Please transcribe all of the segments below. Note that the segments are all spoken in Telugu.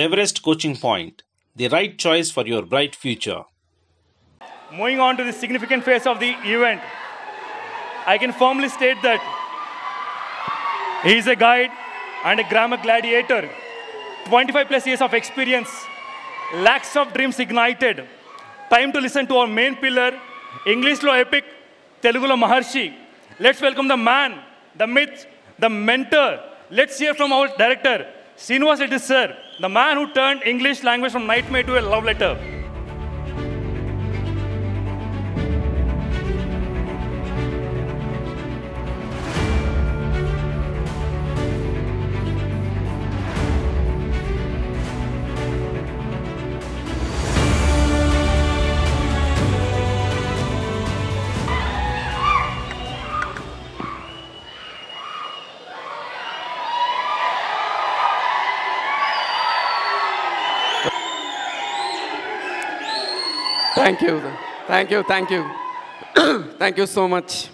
Everest Coaching Point, the right choice for your bright future. Moving on to the significant phase of the event, I can firmly state that he is a guide and a grammar gladiator. 25 plus years of experience, lakhs of dreams ignited. Time to listen to our main pillar, English lo epic, Telugu lo Maharshi. Let's welcome the man, the myth, the mentor. Let's hear from our director, Srinivas Reddy sir, the man who turned English language from nightmare to a love letter. Thank you. Thank you so much.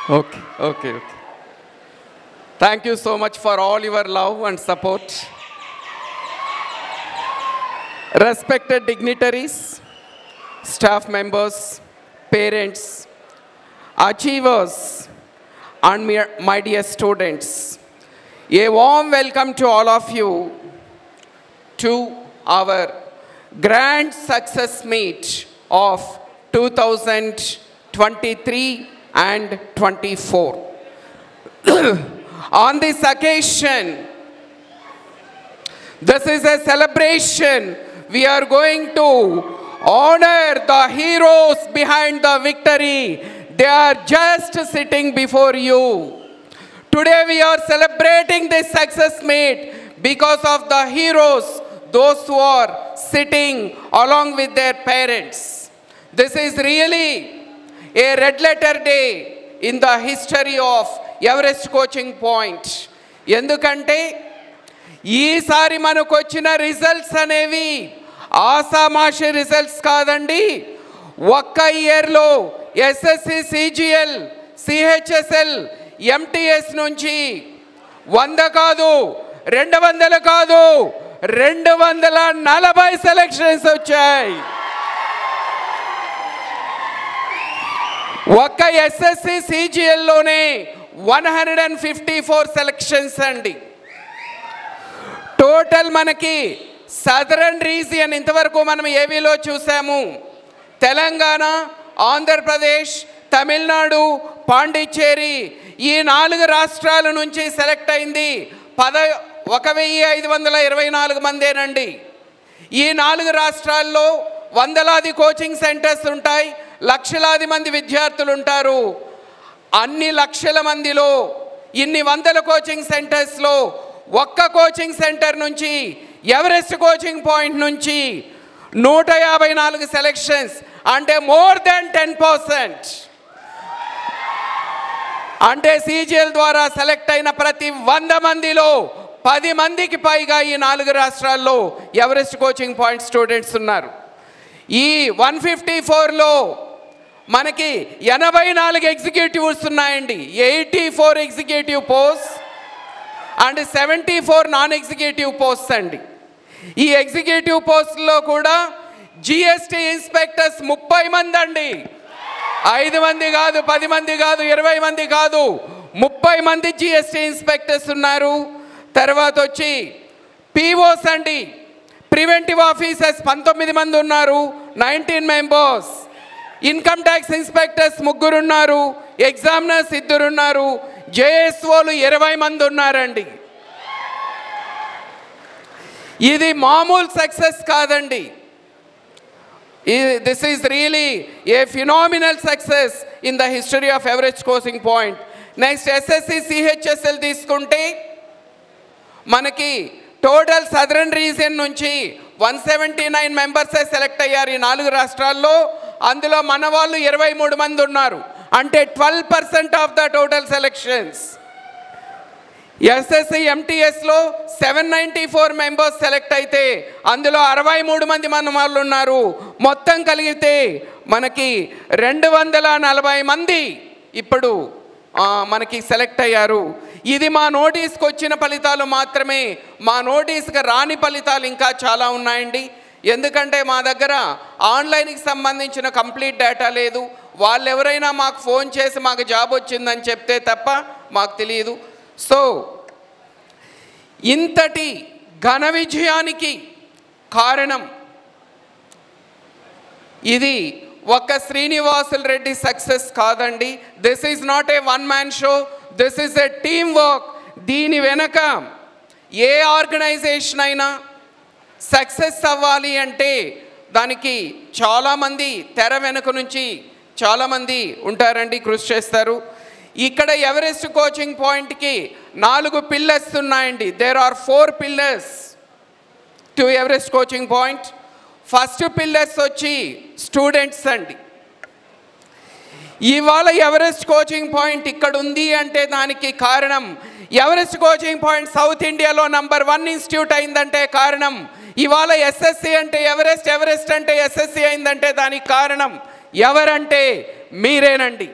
Okay. Thank you so much for all your love and support. Respected dignitaries, staff members, parents, achievers, and my dear students, a warm welcome to all of you to our grand success meet of 2023 and 24. On this occasion, this is a celebration. We are going to honor the heroes behind the victory. They are just sitting before you. Today we are celebrating this success meet because of the heroes, those who are sitting along with their parents. This is really a red letter day in the history of Everest Coaching Point. ఎందుకంటే ఈసారి మనకు వచ్చిన రిజల్ట్స్ అనేవి ఆసామాషి రిజల్ట్స్ కాదండి. ఒక్క ఇయర్లో ఎస్ఎస్సి, సిజిఎల్, సిహెచ్ఎస్ఎల్, ఎంటీఎస్ నుంచి 100 కాదు, 200 కాదు, 240 సెలక్షన్స్ వచ్చాయి. ఒక్క ఎస్ఎస్సి సిజిఎల్లోనే 154 సెలక్షన్స్ అండి. టోటల్ మనకి సదరన్ రీజియన్ ఇంతవరకు మనం ఏవీలో చూసాము. తెలంగాణ, ఆంధ్రప్రదేశ్, తమిళనాడు, పాండిచ్చేరి ఈ 4 రాష్ట్రాల నుంచి సెలెక్ట్ అయింది 1524 మందేనండి. ఈ 4 రాష్ట్రాల్లో వందలాది కోచింగ్ సెంటర్స్ ఉంటాయి, లక్షలాది మంది విద్యార్థులు ఉంటారు. అన్ని లక్షల మందిలో ఇన్ని వందల కోచింగ్ సెంటర్స్లో ఒక్క కోచింగ్ సెంటర్ నుంచి, ఎవరెస్ట్ కోచింగ్ పాయింట్ నుంచి 154 సెలక్షన్స్, అంటే మోర్ దెన్ 10%. అంటే సిజిఎల్ ద్వారా సెలెక్ట్ అయిన ప్రతి 100 మందిలో 10 మందికి పైగా ఈ 4 రాష్ట్రాల్లో ఎవరెస్ట్ కోచింగ్ పాయింట్ స్టూడెంట్స్ ఉన్నారు. ఈ 154లో మనకి 84 ఎగ్జిక్యూటివ్స్ ఉన్నాయండి. 84 executive post and 74 non executive post అండి. ఈ ఎగ్జిక్యూటివ్ పోస్టుల్లో కూడా జిఎస్టీ ఇన్స్పెక్టర్స్ 30 మంది అండి. 5 మంది కాదు, 10 మంది కాదు, 20 మంది కాదు, 30 మంది జిఎస్టీ ఇన్స్పెక్టర్స్ ఉన్నారు. తర్వాత వచ్చి పిఓస్ అండి, ప్రివెంటివ్ ఆఫీసర్స్ 19 మంది ఉన్నారు, 19 మెంబర్స్. ఇన్కమ్ ట్యాక్స్ ఇన్స్పెక్టర్స్ 3 ఉన్నారు, ఎగ్జామినర్స్ 2 ఉన్నారు, జేఎస్ఓలు 20 మంది ఉన్నారండి. ఇది మామూలు సక్సెస్ కాదండి. This is really a phenomenal success in the history of Everest Coaching Point. Next, SSC, CHSL తీసుకుంటే మనకి టోటల్ సదరన్ రీజియన్ నుంచి 179 మెంబర్సే సెలెక్ట్ అయ్యారు ఈ 4 రాష్ట్రాల్లో. అందులో మన వాళ్ళు 23 మంది ఉన్నారు, అంటే 12% of the total selections. SSC ఎంటీఎస్లో 794 మెంబర్స్ సెలెక్ట్ అయితే అందులో 63 మంది మన వాళ్ళు ఉన్నారు. మొత్తం కలిగితే మనకి 240 మంది ఇప్పుడు మనకి సెలెక్ట్ అయ్యారు. ఇది మా నోటీస్కి వచ్చిన ఫలితాలు మాత్రమే. మా నోటీస్కి రాని ఫలితాలు ఇంకా చాలా ఉన్నాయండి. ఎందుకంటే మా దగ్గర ఆన్లైన్కి సంబంధించిన కంప్లీట్ డేటా లేదు. వాళ్ళు ఎవరైనా మాకు ఫోన్ చేసి మాకు జాబ్ వచ్చిందని చెప్తే తప్ప మాకు తెలియదు. సో ఇంతటి ఘన విజయానికి కారణం ఇది ఒక్క శ్రీనివాసులు రెడ్డి సక్సెస్ కాదండి. This is not a one man show, this is a team work. దీని వెనక ఏ ఆర్గనైజేషన్ అయినా సక్సెస్ అవ్వాలి అంటే దానికి చాలామంది తెర వెనుక నుంచి చాలామంది ఉంటారండి, కృషి చేస్తారు. ఇక్కడ ఎవరెస్ట్ కోచింగ్ పాయింట్కి 4 పిల్లర్స్ ఉన్నాయండి. There are 4 pillars to Everest coaching point. First pillars వచ్చి స్టూడెంట్స్ అండి. ఇవాళ ఎవరెస్ట్ కోచింగ్ పాయింట్ ఇక్కడ ఉంది అంటే దానికి కారణం ఎవరెస్ట్ కోచింగ్ పాయింట్ సౌత్ ఇండియాలో నంబర్ 1 ఇన్స్టిట్యూట్ అయిందంటే కారణం ఇవాళ ఎస్ఎస్సి అంటే ఎవరెస్ట్, ఎవరెస్ట్ అంటే ఎస్ఎస్సి అయిందంటే దానికి కారణం ఎవరంటే మీరేనండి.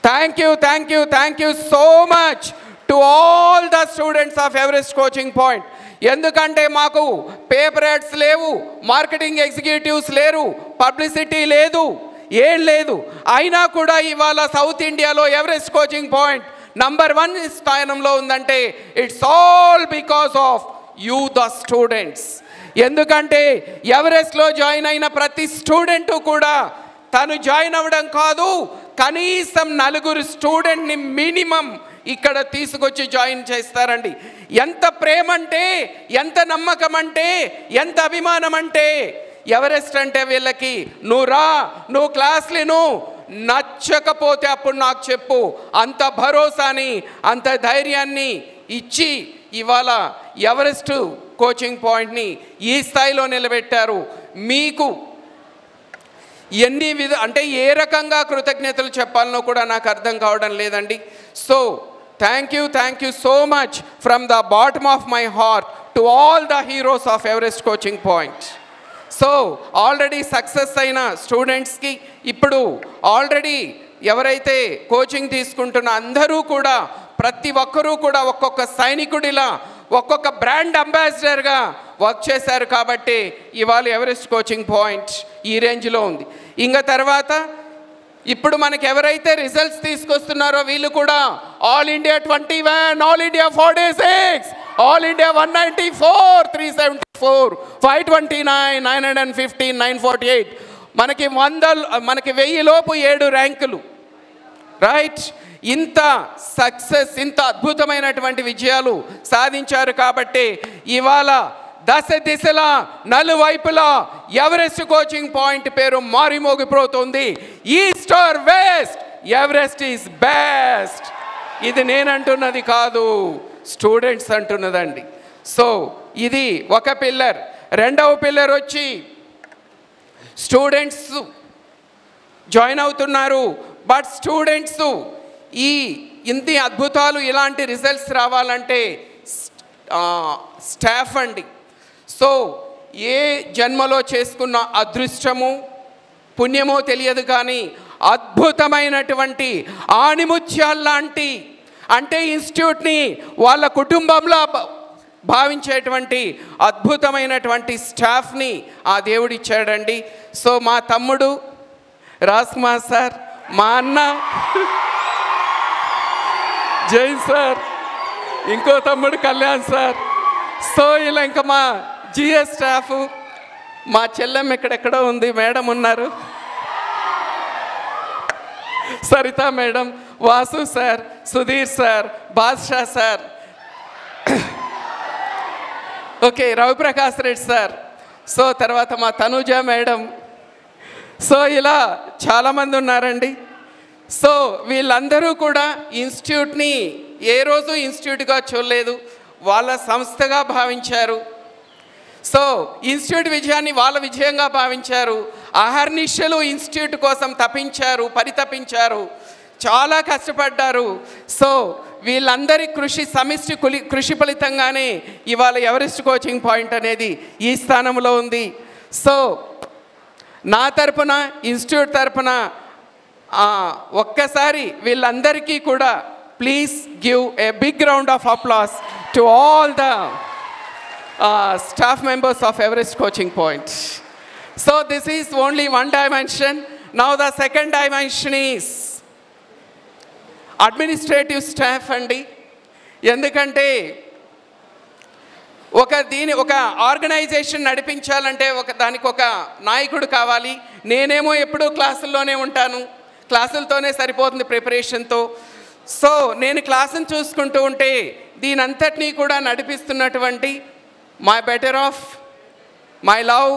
Thank you, thank you, thank you so much to all the students of Everest coaching point. ఎందుకంటే మాకు పేపర్ యాడ్స్ లేవు, మార్కెటింగ్ ఎగ్జిక్యూటివ్స్ లేరు, పబ్లిసిటీ లేదు, ఏం లేదు. అయినా కూడా ఇవాళ సౌత్ ఇండియాలో ఎవరెస్ట్ కోచింగ్ పాయింట్ నంబర్ 1 స్థానంలో ఉందంటే it's all because of you the students. ఎందుకంటే ఎవరెస్ట్లో జాయిన్ అయిన ప్రతి స్టూడెంటు కూడా తను జాయిన్ అవ్వడం కాదు, కనీసం 4 స్టూడెంట్ని మినిమం ఇక్కడ తీసుకొచ్చి జాయిన్ చేస్తారండి. ఎంత ప్రేమ అంటే, ఎంత నమ్మకం అంటే, ఎంత అభిమానం అంటే ఎవరెస్ట్ అంటే వీళ్ళకి నువ్వు రా, నువ్వు క్లాస్లు నచ్చకపోతే అప్పుడు నాకు చెప్పు, అంత భరోసాని అంత ధైర్యాన్ని ఇచ్చి ఇవాళ ఎవరెస్ట్ కోచింగ్ పాయింట్ని ఈ స్థాయిలో నిలబెట్టారు. మీకు ఎన్ని అంటే ఏ రకంగా కృతజ్ఞతలు చెప్పాలనో కూడా నాకు అర్థం కావడం లేదండి. So thank you so much from the bottom of my heart to all the heroes of Everest coaching point. So already success అయిన స్టూడెంట్స్కి ఇప్పుడు ఆల్రెడీ ఎవరైతే కోచింగ్ తీసుకుంటున్న అందరూ కూడా ప్రతి ఒక్కరూ కూడా ఒక్కొక్క సైనికుడిలా ఒక్కొక్క బ్రాండ్ అంబాసిడర్గా వర్క్ చేశారు కాబట్టి ఇవాళ ఎవరెస్ట్ కోచింగ్ పాయింట్ ఈ రేంజ్లో ఉంది. ఇంకా తర్వాత ఇప్పుడు మనకి ఎవరైతే రిజల్ట్స్ తీసుకొస్తున్నారో వీళ్ళు కూడా all India 21, all India 46, all India 194, 374, 529, 915, 948, మనకి 1000 లోపు 7 ర్యాంకులు, రైట్. ఇంత సక్సెస్, ఇంత అద్భుతమైనటువంటి విజయాలు సాధించారు కాబట్టి ఇవాళ దశ దిశలా నలువైపులా ఎవరెస్ట్ కోచింగ్ పాయింట్ పేరు మారిమోగిపోతుంది. East or west, Everest is best. ఇది నేనంటున్నది కాదు, స్టూడెంట్స్ అంటున్నదండి. సో ఇది ఒక పిల్లర్. రెండవ పిల్లర్ వచ్చి స్టూడెంట్స్ జాయిన్ అవుతున్నారు, బట్ స్టూడెంట్స్ ఇంత అద్భుతాలు ఇలాంటి రిజల్ట్స్ రావాలంటే స్టాఫ్ అండి. సో ఏ జన్మలో చేసుకున్న అదృష్టము పుణ్యమో తెలియదు కానీ అద్భుతమైనటువంటి ఆణిముత్యాల్లాంటి అంటే ఇన్స్టిట్యూట్ని వాళ్ళ కుటుంబంలో భావించేటువంటి అద్భుతమైనటువంటి స్టాఫ్ని ఆ దేవుడు ఇచ్చాడండి. సో మా తమ్ముడు రాజ్ కుమార్ సార్, మా అన్న జైన్ సార్, ఇంకో తమ్ముడు కళ్యాణ్ సార్, సో ఇలా ఇంకా మా జిఎస్ స్టాఫ్, మా చెల్లెమ్మ ఎక్కడెక్కడో ఉంది, మేడం ఉన్నారు, Saritha madam, Vasu sir, Sudheer sir, Badshah sir, okay Raviprakash Reddy sir, so తర్వాత మా తనుజ మేడం, సో ఇలా చాలామంది ఉన్నారండి. సో వీళ్ళందరూ కూడా ఇన్స్టిట్యూట్ని ఏ రోజు ఇన్స్టిట్యూట్గా చూడలేదు, వాళ్ళ సంస్థగా భావించారు. సో ఇన్స్టిట్యూట్ విజయాన్ని వాళ్ళ విజయంగా భావించారు. అహర్నిశలు ఇన్స్టిట్యూట్ కోసం తపించారు, పరితపించారు, చాలా కష్టపడ్డారు. సో వీళ్ళందరి సమిష్టి కృషి ఫలితంగానే ఇవాళ ఎవరెస్ట్ కోచింగ్ పాయింట్ అనేది ఈ స్థానంలో ఉంది. సో నా తరపున, ఇన్స్టిట్యూట్ తరపున ఒక్కసారి వీళ్ళందరికీ కూడా please give a big round of applause to all the staff members of Everest Coaching Point. So this is only one dimension. Now the second dimension is administrative staff అండి. ఎందుకంటే ఒక ఆర్గనైజేషన్ నడిపించాలంటే దానికి ఒక నాయకుడు కావాలి. నేనేమో ఎప్పుడూ క్లాసుల్లోనే ఉంటాను, క్లాసులతోనే సరిపోతుంది ప్రిపరేషన్తో. సో నేను క్లాసును చూసుకుంటూ ఉంటే దీనంతటినీ కూడా నడిపిస్తున్నటువంటి my better half my love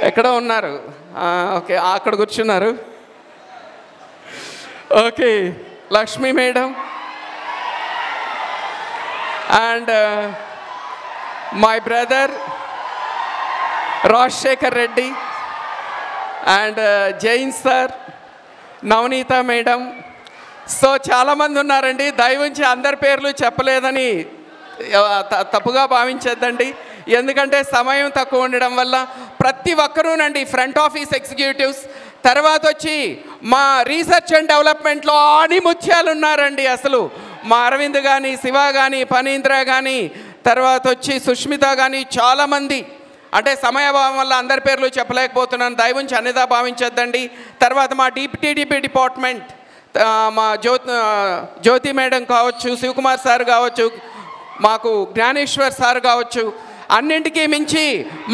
ఎక్కడో ఉన్నారు, ఓకే అక్కడ కూర్చున్నారు, okay Lakshmi madam and my brother Rajshekhar Reddy and Jain sir, Navneeta madam. So చాలామంది ఉన్నారండి. దయవుంచి అందరి పేర్లు చెప్పలేదని తప్పుగా భావించద్దండి, ఎందుకంటే సమయం తక్కువ ఉండడం వల్ల. ప్రతి ఒక్కరూనండి ఫ్రంట్ ఆఫీస్ ఎగ్జిక్యూటివ్స్, తర్వాత వచ్చి మా రీసెర్చ్ అండ్ డెవలప్మెంట్లో ఆణిముత్యాలు ఉన్నారండి. అసలు మా అరవింద్ కానీ, శివ కానీ, ఫణీంద్ర కానీ, తర్వాత వచ్చి సుష్మిత కానీ, చాలామంది. అంటే సమయభావం వల్ల అందరి పేర్లు చెప్పలేకపోతున్నాను, దయవుంచి అన్నిదా భావించొద్దండి. తర్వాత మా డిప్యూటీ డిపార్ట్మెంట్ మా జ్యోతి మేడం కావచ్చు, శివకుమార్ సార్ కావచ్చు, మాకు జ్ఞానేశ్వర్ సార్ కావచ్చు, అన్నింటికీ మించి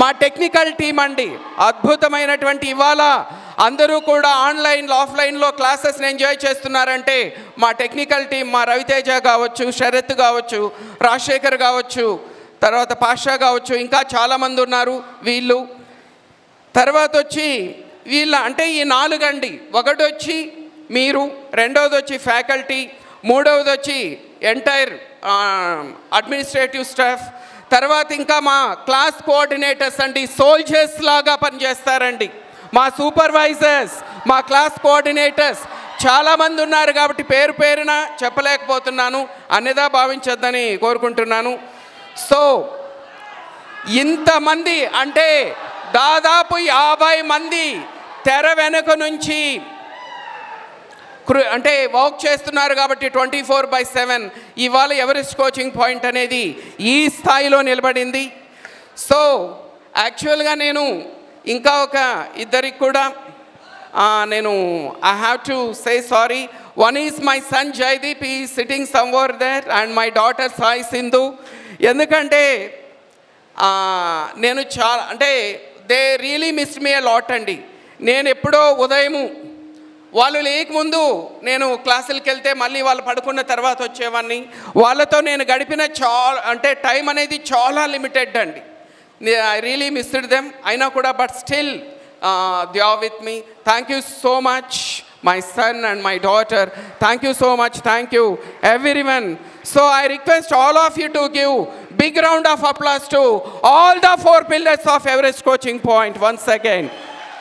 మా టెక్నికల్ టీం అండి. అద్భుతమైనటువంటి ఇవాళ అందరూ కూడా ఆన్లైన్లో ఆఫ్లైన్లో క్లాసెస్ని ఎంజాయ్ చేస్తున్నారంటే మా టెక్నికల్ టీం, మా రవితేజ కావచ్చు, శరత్ కావచ్చు, రాజశేఖర్ కావచ్చు, తర్వాత పాషా కావచ్చు, ఇంకా చాలామంది ఉన్నారు వీళ్ళు. తర్వాత వచ్చి వీళ్ళ అంటే ఈ 4 అండి. ఒకటి వచ్చి మీరు, రెండవది వచ్చి ఫ్యాకల్టీ, మూడవది వచ్చి ఎంటైర్ అడ్మినిస్ట్రేటివ్ స్టాఫ్, తర్వాత ఇంకా మా క్లాస్ కోఆర్డినేటర్స్ అండి, సోల్జర్స్ లాగా పనిచేస్తారండి. మా సూపర్వైజర్స్, మా క్లాస్ కోఆర్డినేటర్స్ చాలామంది ఉన్నారు కాబట్టి పేరు పేరున చెప్పలేకపోతున్నాను, అన్నిదా భావించొద్దని కోరుకుంటున్నాను. సో ఇంతమంది అంటే దాదాపు 50 మంది తెర వెనుక నుంచి అంటే వర్క్ చేస్తున్నారు కాబట్టి 24/7 ఇవాళ ఎవరెస్ట్ కోచింగ్ పాయింట్ అనేది ఈ స్థాయిలో నిలబడింది. సో యాక్చువల్గా నేను ఇంకా ఒక ఇద్దరికి కూడా నేను I have to say sorry. One is my son Jayadeep, he sitting somewhere there, and my daughter Sai Sindhu. ఎందుకంటే నేను చాలా అంటే they really missed me a lot అండి. నేను ఎప్పుడో ఉదయము వాళ్ళు లేకముందు నేను క్లాసులకు వెళ్తే మళ్ళీ వాళ్ళు పడుకున్న తర్వాత వచ్చేవాడిని. వాళ్ళతో నేను గడిపిన అంటే టైం అనేది చాలా లిమిటెడ్ అండి. I really missed them. అయినా కూడా but still they are with me. Thank you so much my son and my daughter. Thank you so much. Thank you everyone. So I request all of you to give big round of applause to all the 4 pillars of Everest Coaching Point once again.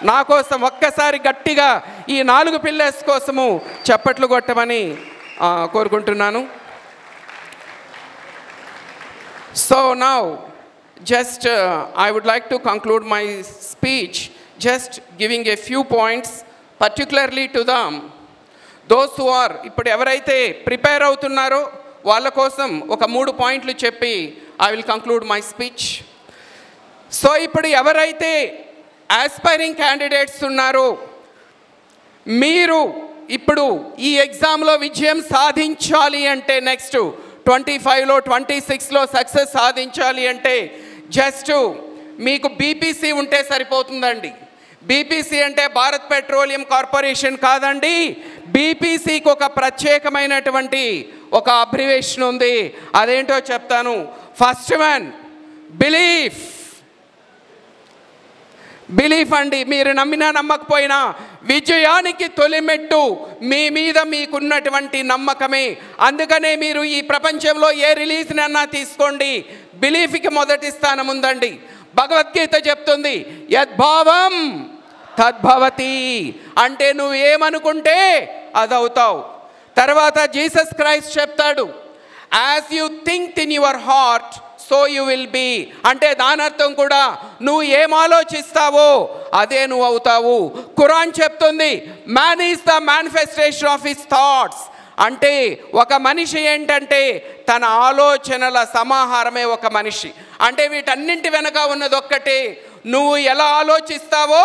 నా కోసం ఒక్కసారి గట్టిగా ఈ 4 పిల్లర్స్ కోసము చప్పట్లు కొట్టమని కోరుకుంటున్నాను. So now just I would like to conclude my speech just giving a few points particularly to them those who are ఇప్పుడు ఎవరైతే ప్రిపేర్ అవుతున్నారో వాళ్ళ కోసం ఒక 3 పాయింట్లు చెప్పి I will conclude my speech. So ఇప్పుడు ఎవరైతే ఆస్పైరింగ్ క్యాండిడేట్స్ ఉన్నారో మీరు ఇప్పుడు ఈ ఎగ్జామ్లో విజయం సాధించాలి అంటే నెక్స్ట్ 25లో 26లో సక్సెస్ సాధించాలి అంటే జస్ట్ మీకు బీపీసీ ఉంటే సరిపోతుందండి. బీపీసీ అంటే భారత్ పెట్రోలియం కార్పొరేషన్ కాదండి. బీపీసీకి ఒక ప్రత్యేకమైనటువంటి ఒక అబ్రివేషన్ ఉంది, అదేంటో చెప్తాను. ఫస్ట్ వన్ బిలీఫ్ అండి. మీరు నమ్మినా నమ్మకపోయినా విజయానికి తొలిమెట్టు మీ మీద మీకున్నటువంటి నమ్మకమే. అందుకనే మీరు ఈ ప్రపంచంలో ఏ రిలీజ్ని అన్నా తీసుకోండి, బిలీఫ్కి మొదటి స్థానం ఉందండి. భగవద్గీత చెప్తుంది యద్భావం తద్భవతి, అంటే నువ్వు ఏమనుకుంటే అదవుతావు. తర్వాత జీసస్ క్రైస్ట్ చెప్తాడు as you think in your heart so you will be. అంటే దాని అర్థం కూడా నువ్వు ఏం ఆలోచిస్తావో అదే నువ్వు అవుతావు. ఖురాన్ చెప్తుంది man is the manifestation of his thoughts. అంటే ఒక మనిషి ఏంటంటే తన ఆలోచనల సమాహారమే ఒక మనిషి. అంటే వీటన్నింటి వెనక ఉన్నది ఒక్కటే, నువ్వు ఎలా ఆలోచిస్తావో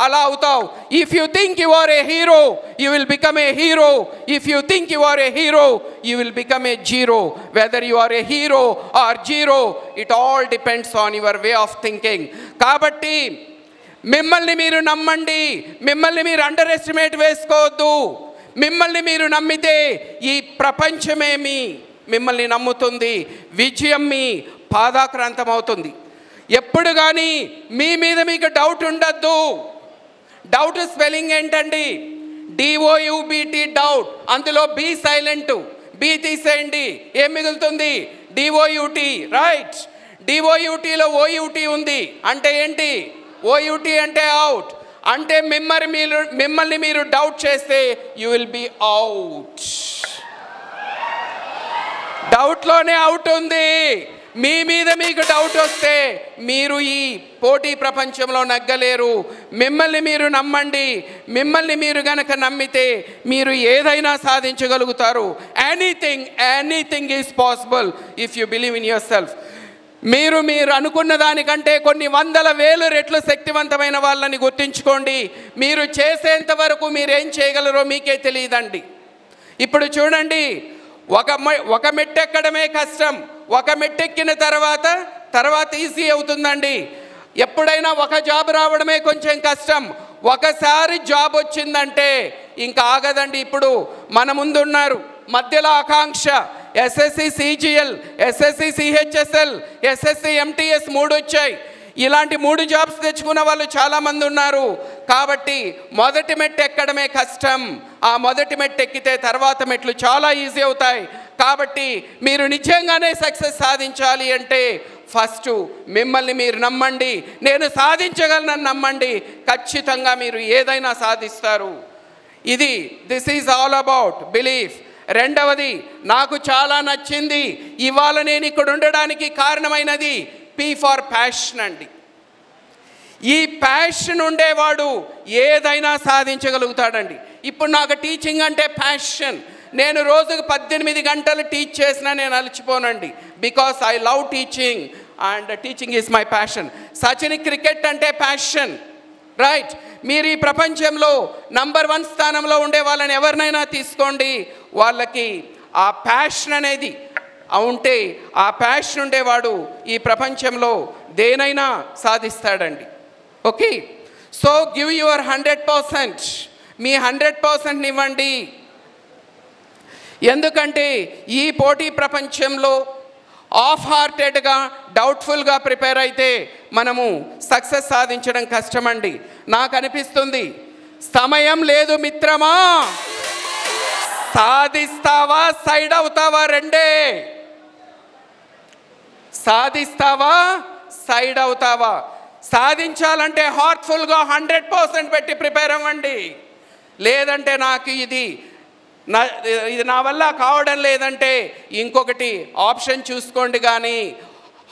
అలా అవుతావు. If you think you are a hero you will become a hero. If you think you are a hero you will become a zero. Whether you are a hero or zero it all depends on your way of thinking. కాబట్టి మిమ్మల్ని మీరు నమ్మండి, మిమ్మల్ని మీరు అండర్ ఎస్టిమేట్ వేసుకోవద్దు. మిమ్మల్ని మీరు నమ్మితే ఈ ప్రపంచమే మిమ్మల్ని నమ్ముతుంది, విజయం మీ పాదాక్రాంతం అవుతుంది. ఎప్పుడు కానీ మీ మీద మీకు డౌట్ ఉండద్దు. డౌట్ స్పెల్లింగ్ ఏంటండి? DOUBT doubt. అందులో బి సైలెంట్, బి తీసేయండి, ఏం మిగులుతుంది? DOUT. రైట్. DOUTలో OUT ఉంది. అంటే ఏంటి? OUT అంటే అవుట్. అంటే మిమ్మల్ని మీరు డౌట్ చేస్తే యూ విల్ బి అవుట్. డౌట్లోనే అవుట్ ఉంది. మీ మీద మీకు డౌట్ వస్తే మీరు ఈ పోటీ ప్రపంచంలో నగ్గలేరు. మిమ్మల్ని మీరు నమ్మండి. మిమ్మల్ని మీరు గనక నమ్మితే మీరు ఏదైనా సాధించగలుగుతారు. Anything is possible if you believe in yourself. మీరు అనుకున్న దానికంటే కొన్ని వందల వేలు రెట్లు శక్తివంతమైన వాళ్ళని గుర్తించుకోండి. మీరు చేసేంత వరకు మీరేం చేయగలరో మీకే తెలియదండి. ఇప్పుడు చూడండి, ఒక మెట్టెక్కడమే కష్టం, ఒక మెట్టెక్కిన తర్వాత ఈజీ అవుతుందండి. ఎప్పుడైనా ఒక జాబ్ రావడమే కొంచెం కష్టం, ఒకసారి జాబ్ వచ్చిందంటే ఇంకా ఆగదండి. ఇప్పుడు మన ముందున్నారు, మధ్యలో ఆకాంక్ష, SSC CGL, SSC CHSL, SSC MTS 3 వచ్చాయి. ఇలాంటి 3 జాబ్స్ తెచ్చుకున్న వాళ్ళు చాలామంది ఉన్నారు. కాబట్టి మొదటి మెట్టు ఎక్కడమే కష్టం, ఆ మొదటి మెట్టు ఎక్కితే తర్వాత మెట్లు చాలా ఈజీ అవుతాయి. కాబట్టి మీరు నిజంగానే సక్సెస్ సాధించాలి అంటే ఫస్ట్ మిమ్మల్ని మీరు నమ్మండి. నేను సాధించగలనని నమ్మండి, ఖచ్చితంగా మీరు ఏదైనా సాధిస్తారు. This is all about belief. రెండవది నాకు చాలా నచ్చింది, ఇవాళ నేను ఇక్కడ ఉండడానికి కారణమైనది P ఫర్ ప్యాషన్ అండి. ఈ ప్యాషన్ ఉండేవాడు ఏదైనా సాధించగలుగుతాడండి. ఇప్పుడు నాకు టీచింగ్ అంటే ప్యాషన్. నేను రోజుకు 18 గంటలు టీచ్ చేసినా నేను అలసిపోనండి. Because I love teaching and teaching is my passion. Sachin cricket అంటే ప్యాషన్. రైట్. మీరు ఈ ప్రపంచంలో నంబర్ 1 స్థానంలో ఉండే వాళ్ళని ఎవరినైనా తీసుకోండి, వాళ్ళకి ఆ ప్యాషన్ అనేది ఉంటే, ఆ ప్యాషన్ ఉండేవాడు ఈ ప్రపంచంలో దేనైనా సాధిస్తాడండి. ఓకే. So give your 100%. మీ 100% ఇవ్వండి. ఎందుకంటే ఈ పోటీ ప్రపంచంలో ఆఫ్ హార్టెడ్గా డౌట్ఫుల్గా ప్రిపేర్ అయితే మనము సక్సెస్ సాధించడం కష్టమండి. నాకు అనిపిస్తుంది సమయం లేదు మిత్రమా, సాధిస్తావా సైడ్ అవుతావా? రెండే. సాధిస్తావా సైడ్ అవుతావా? సాధించాలంటే హార్ట్ఫుల్గా 100% పెట్టి ప్రిపేర్ అవ్వండి. లేదంటే నాకు ఇది నా వల్ల కావడం లేదంటే ఇంకొకటి ఆప్షన్ చూసుకోండి, కానీ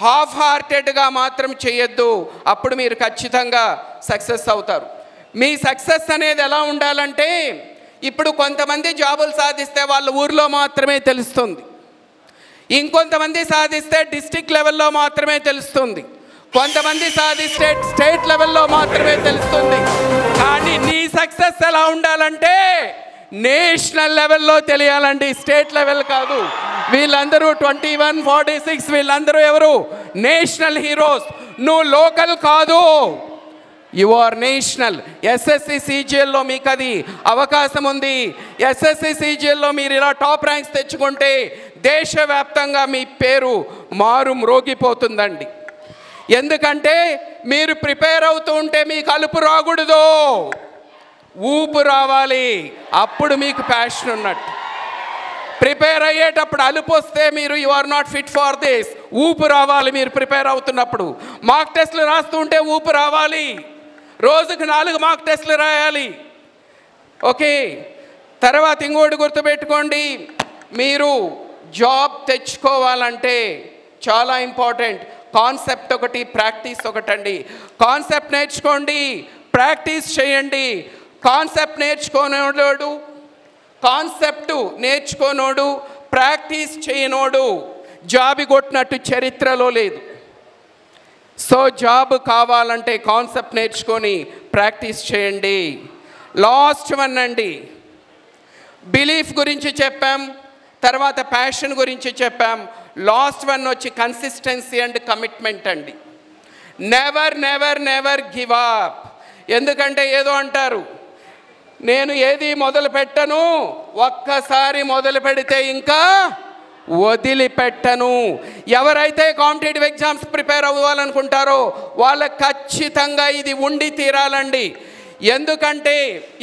హాఫ్ హార్టెడ్గా మాత్రం చేయొద్దు. అప్పుడు మీరు ఖచ్చితంగా సక్సెస్ అవుతారు. మీ సక్సెస్ అనేది ఎలా ఉండాలంటే, ఇప్పుడు కొంతమంది జాబులు సాధిస్తే వాళ్ళ ఊర్లో మాత్రమే తెలుస్తుంది, ఇంకొంతమంది సాధిస్తే డిస్ట్రిక్ట్ లెవెల్లో మాత్రమే తెలుస్తుంది, కొంతమంది సాధిస్తే స్టేట్ లెవెల్లో మాత్రమే తెలుస్తుంది. కానీ నీ సక్సెస్ ఎలా ఉండాలంటే నేషనల్ లెవెల్లో తెలియాలండి, స్టేట్ లెవెల్ కాదు. వీళ్ళందరూ 21, 46 వీళ్ళందరూ ఎవరు? National heroes. నువ్వు లోకల్ కాదు, యు ఆర్ నేషనల్. SSC CGLలో మీకు అది అవకాశం ఉంది. SSC CGLలో మీరు ఇలా టాప్ ర్యాంక్స్ తెచ్చుకుంటే దేశవ్యాప్తంగా మీ పేరు మ్రోగిపోతుందండి. ఎందుకంటే మీరు ప్రిపేర్ అవుతూ ఉంటే మీకు అలుపు రాకూడదు, ఊపు రావాలి. అప్పుడు మీకు ప్యాషన్ ఉన్నట్టు. ప్రిపేర్ అయ్యేటప్పుడు అలుపు వస్తే మీరు you are not fit for this. ఊపు రావాలి మీరు ప్రిపేర్ అవుతున్నప్పుడు. మాక్ టెస్టులు రాస్తుంటే ఊపు రావాలి. రోజుకు 4 మాక్ టెస్టులు రాయాలి. ఓకే. తర్వాత ఇంకోటి గుర్తుపెట్టుకోండి, మీరు జాబ్ తెచ్చుకోవాలంటే చాలా ఇంపార్టెంట్. కాన్సెప్ట్ ఒకటి, ప్రాక్టీస్ ఒకటండి. కాన్సెప్ట్ నేర్చుకోండి, ప్రాక్టీస్ చేయండి. కాన్సెప్ట్ నేర్చుకోనోడు ప్రాక్టీస్ చేయనోడు జాబ్ కొట్టినట్టు చరిత్రలో లేదు. సో జాబ్ కావాలంటే కాన్సెప్ట్ నేర్చుకొని ప్రాక్టీస్ చేయండి. లాస్ట్ వన్ అండి, బిలీఫ్ గురించి చెప్పాం, తర్వాత ప్యాషన్ గురించి చెప్పాం. లాస్ట్ వన్ వచ్చి కన్సిస్టెన్సీ అండ్ కమిట్మెంట్ అండి. Never never never give up. ఎందుకంటే ఏదో అంటారు, నేను ఏది మొదలు పెట్టను, ఒక్కసారి మొదలు పెడితే ఇంకా వదిలిపెట్టను. ఎవరైతే కాంపిటేటివ్ ఎగ్జామ్స్ ప్రిపేర్ అవ్వాలనుకుంటారో వాళ్ళకి ఖచ్చితంగా ఇది ఉండి తీరాలండి. ఎందుకంటే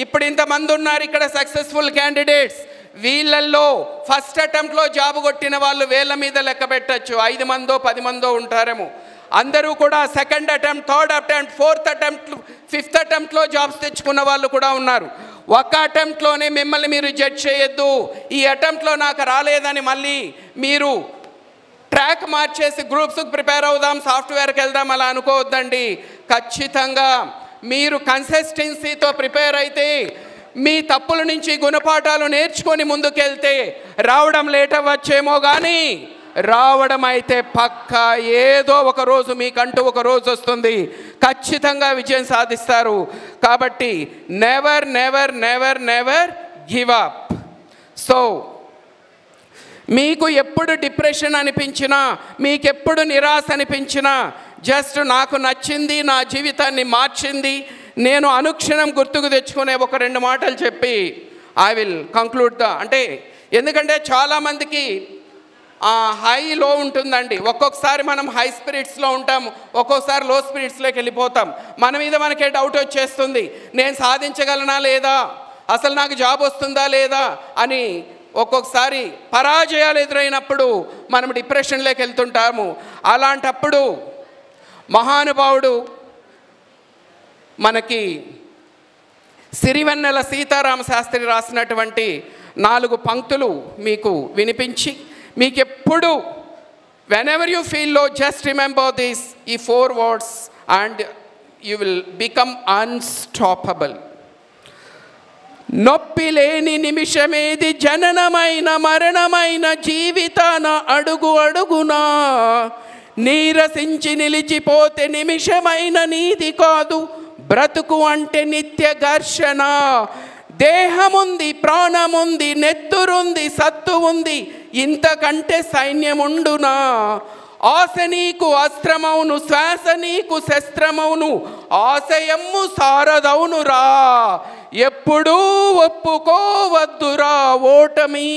ఇప్పుడు ఇంతమంది ఉన్నారు ఇక్కడ సక్సెస్ఫుల్ క్యాండిడేట్స్. వీళ్ళల్లో ఫస్ట్ అటెంప్ట్లో జాబ్ కొట్టిన వాళ్ళు వేళ్ళ మీద లెక్క పెట్టచ్చు, 5 మందో 10 మందో ఉంటారేమో. అందరూ కూడా second attempt, third attempt, fourth attempt, fifth అటెంప్ట్లో జాబ్స్ తెచ్చుకున్న వాళ్ళు కూడా ఉన్నారు. ఒక అటెంప్ట్లోనే మిమ్మల్ని మీరు జడ్జ్ చేయొద్దు. ఈ అటెంప్ట్లో నాకు రాలేదని మళ్ళీ మీరు ట్రాక్ మార్చేసి గ్రూప్స్కి ప్రిపేర్ అవుదాం, సాఫ్ట్వేర్కి వెళ్దాం అలా అనుకోవద్దండి. ఖచ్చితంగా మీరు కన్సిస్టెన్సీతో ప్రిపేర్ అయితే, మీ తప్పుల నుంచి గుణపాఠాలు నేర్చుకొని ముందుకెళ్తే రావడం లేట్ అవ్వచ్చేమో కానీ రావడం అయితే పక్కా ఏదో ఒక రోజు మీకంటూ ఒక రోజు వస్తుంది. ఖచ్చితంగా విజయం సాధిస్తారు. కాబట్టి never never never never give up. So మీకు ఎప్పుడు డిప్రెషన్ అనిపించినా, మీకు ఎప్పుడు నిరాశ అనిపించినా, జస్ట్ నాకు నచ్చింది, నా జీవితాన్ని మార్చింది, నేను అనుక్షణం గుర్తుకు తెచ్చుకునే ఒక 2 మాటలు చెప్పి ఐ విల్ కంక్లూడ్ అంటే ఎందుకంటే చాలామందికి హై లో ఉంటుందండి. ఒక్కొక్కసారి మనం హై స్పిరిట్స్లో ఉంటాము, ఒక్కొక్కసారి లో స్పిరిట్స్లోకి వెళ్ళిపోతాం. మన మీద మనకే డౌట్ వచ్చేస్తుంది, నేను సాధించగలనా లేదా, అసలు నాకు జాబ్ వస్తుందా లేదా అని. ఒక్కొక్కసారి పరాజయాలు ఎదురైనప్పుడు మనం డిప్రెషన్లోకి వెళ్తుంటాము. అలాంటప్పుడు మహానుభావుడు మనకి సిరివెన్నెల సీతారామ శాస్త్రి రాసినటువంటి 4 పంక్తులు మీకు వినిపించి, మీకు ఎప్పుడు వెనెవర్ యూ ఫీల్ లో జస్ట్ రిమెంబర్ దిస్, ఈ 4 words and you will become unstoppable. నొప్పి లేని నిమిషమేది, జననమైన మరణమైన జీవితాన అడుగు అడుగునా, నీరసించి నిలిచిపోతే నిమిషమైన నీది కాదు, బ్రతుకు అంటే నిత్య ఘర్షణ. దేహముంది, ప్రాణముంది, నెత్తురుంది, సత్తు ఉంది, ఇంతకంటే సైన్యముండునా. ఆశ నీకు అస్త్రమౌను, శ్వాస నీకు శస్త్రమౌను, ఆశయమ్ము సారదౌనురా. ఎప్పుడూ ఒప్పుకోవద్దురా ఓటమి.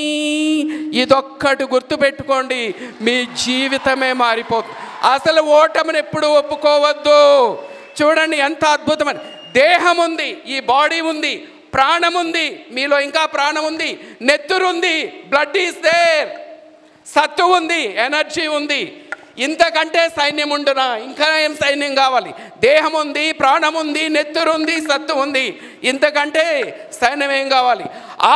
ఇదొక్కటి గుర్తుపెట్టుకోండి, మీ జీవితమే మారిపోతుంది. అసలు ఓటమిని ఎప్పుడు ఒప్పుకోవద్దు. చూడండి ఎంత అద్భుతమైన దేహం ఉంది, ఈ బాడీ ఉంది, ప్రాణం ఉంది, మీలో ఇంకా ప్రాణం ఉంది, నెత్తురుంది, బ్లడ్ ఈస్ దేర్, సత్తు ఉంది, ఎనర్జీ ఉంది, ఇంతకంటే సైన్యం ఉండునా. ఇంకా ఏం సైన్యం కావాలి? దేహం ఉంది, ప్రాణం ఉంది, నెత్తురుంది, సత్తు ఉంది, ఇంతకంటే సైన్యం ఏం కావాలి?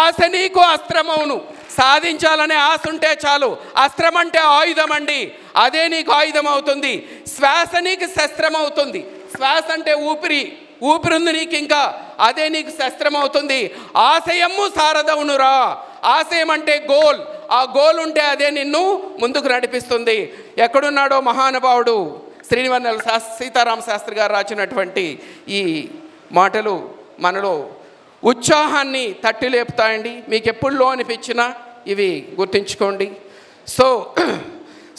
ఆశ నీకు అస్త్రమవును, సాధించాలనే ఆశ ఉంటే చాలు. అస్త్రం అంటే ఆయుధం అండి, అదే నీకు ఆయుధం అవుతుంది. శ్వాస నీకు శస్త్రం అవుతుంది, శ్వాస అంటే ఊపిరి, ఊపిరి నీకు ఇంకా, అదే నీకు శస్త్రం అవుతుంది. ఆశయము సారదవునురా. ఆశయం అంటే గోల్, ఆ గోల్ ఉంటే అదే నిన్ను ముందుకు నడిపిస్తుంది. ఎక్కడున్నాడో మహానుభావుడు శ్రీవెన్నెల సీతారామ శాస్త్రి గారు రాసినటువంటి ఈ మాటలు మనలో ఉత్సాహాన్ని తట్టి లేపుతాయండి. మీకు ఎప్పుడులో అనిపించినా ఇవి గుర్తుంచుకోండి.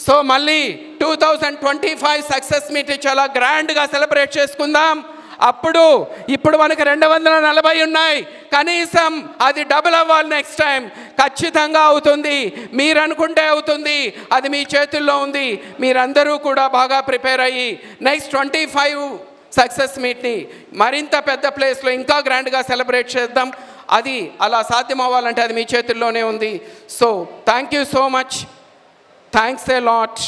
సో మళ్ళీ 2025 సక్సెస్ మీట్ చాలా గ్రాండ్గా సెలబ్రేట్ చేసుకుందాం. ఇప్పుడు మనకు 240 ఉన్నాయి, కనీసం అది డబుల్ అవ్వాలి నెక్స్ట్ టైం. ఖచ్చితంగా అవుతుంది, మీరు అనుకుంటే అవుతుంది, అది మీ చేతుల్లో ఉంది. మీరందరూ కూడా బాగా ప్రిపేర్ అయ్యి నెక్స్ట్ 25 సక్సెస్ మీట్ని మరింత పెద్ద ప్లేస్లో ఇంకా గ్రాండ్గా సెలబ్రేట్ చేద్దాం. అది అలా సాధ్యం అవ్వాలంటే అది మీ చేతుల్లోనే ఉంది. So thank you so much, thanks a lot,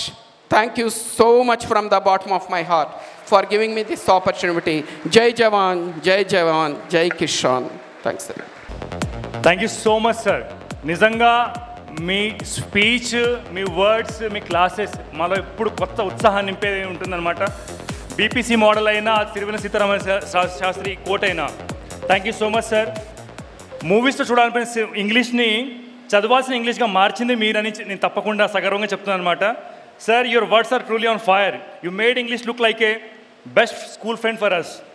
thank you so much from the bottom of my heart for giving me this opportunity. Jai Jawan, Jai Jawan, Jai Kishan. Thanks sir. Thank you so much sir. నిజంగా మీ స్పీచ్, మీ వర్డ్స్, మీ క్లాసెస్ మాలో ఎప్పుడు కొత్త ఉత్సాహాన్ని నింపే ఉంటుందన్నమాట. బీపీసీ మోడల్ అయినా, తిరుమల సీతారామ శాస్త్రి కోట్ అయినా. Thank you so much sir. మూవీస్లో చూడాలనిపిన ఇంగ్లీష్ని చదవాల్సిన ఇంగ్లీష్గా మార్చింది మీరని నేను తప్పకుండా సగర్వంగా చెప్తున్నాను అనమాట. Sir, your words are truly on fire. You made English look like a best school friend for us.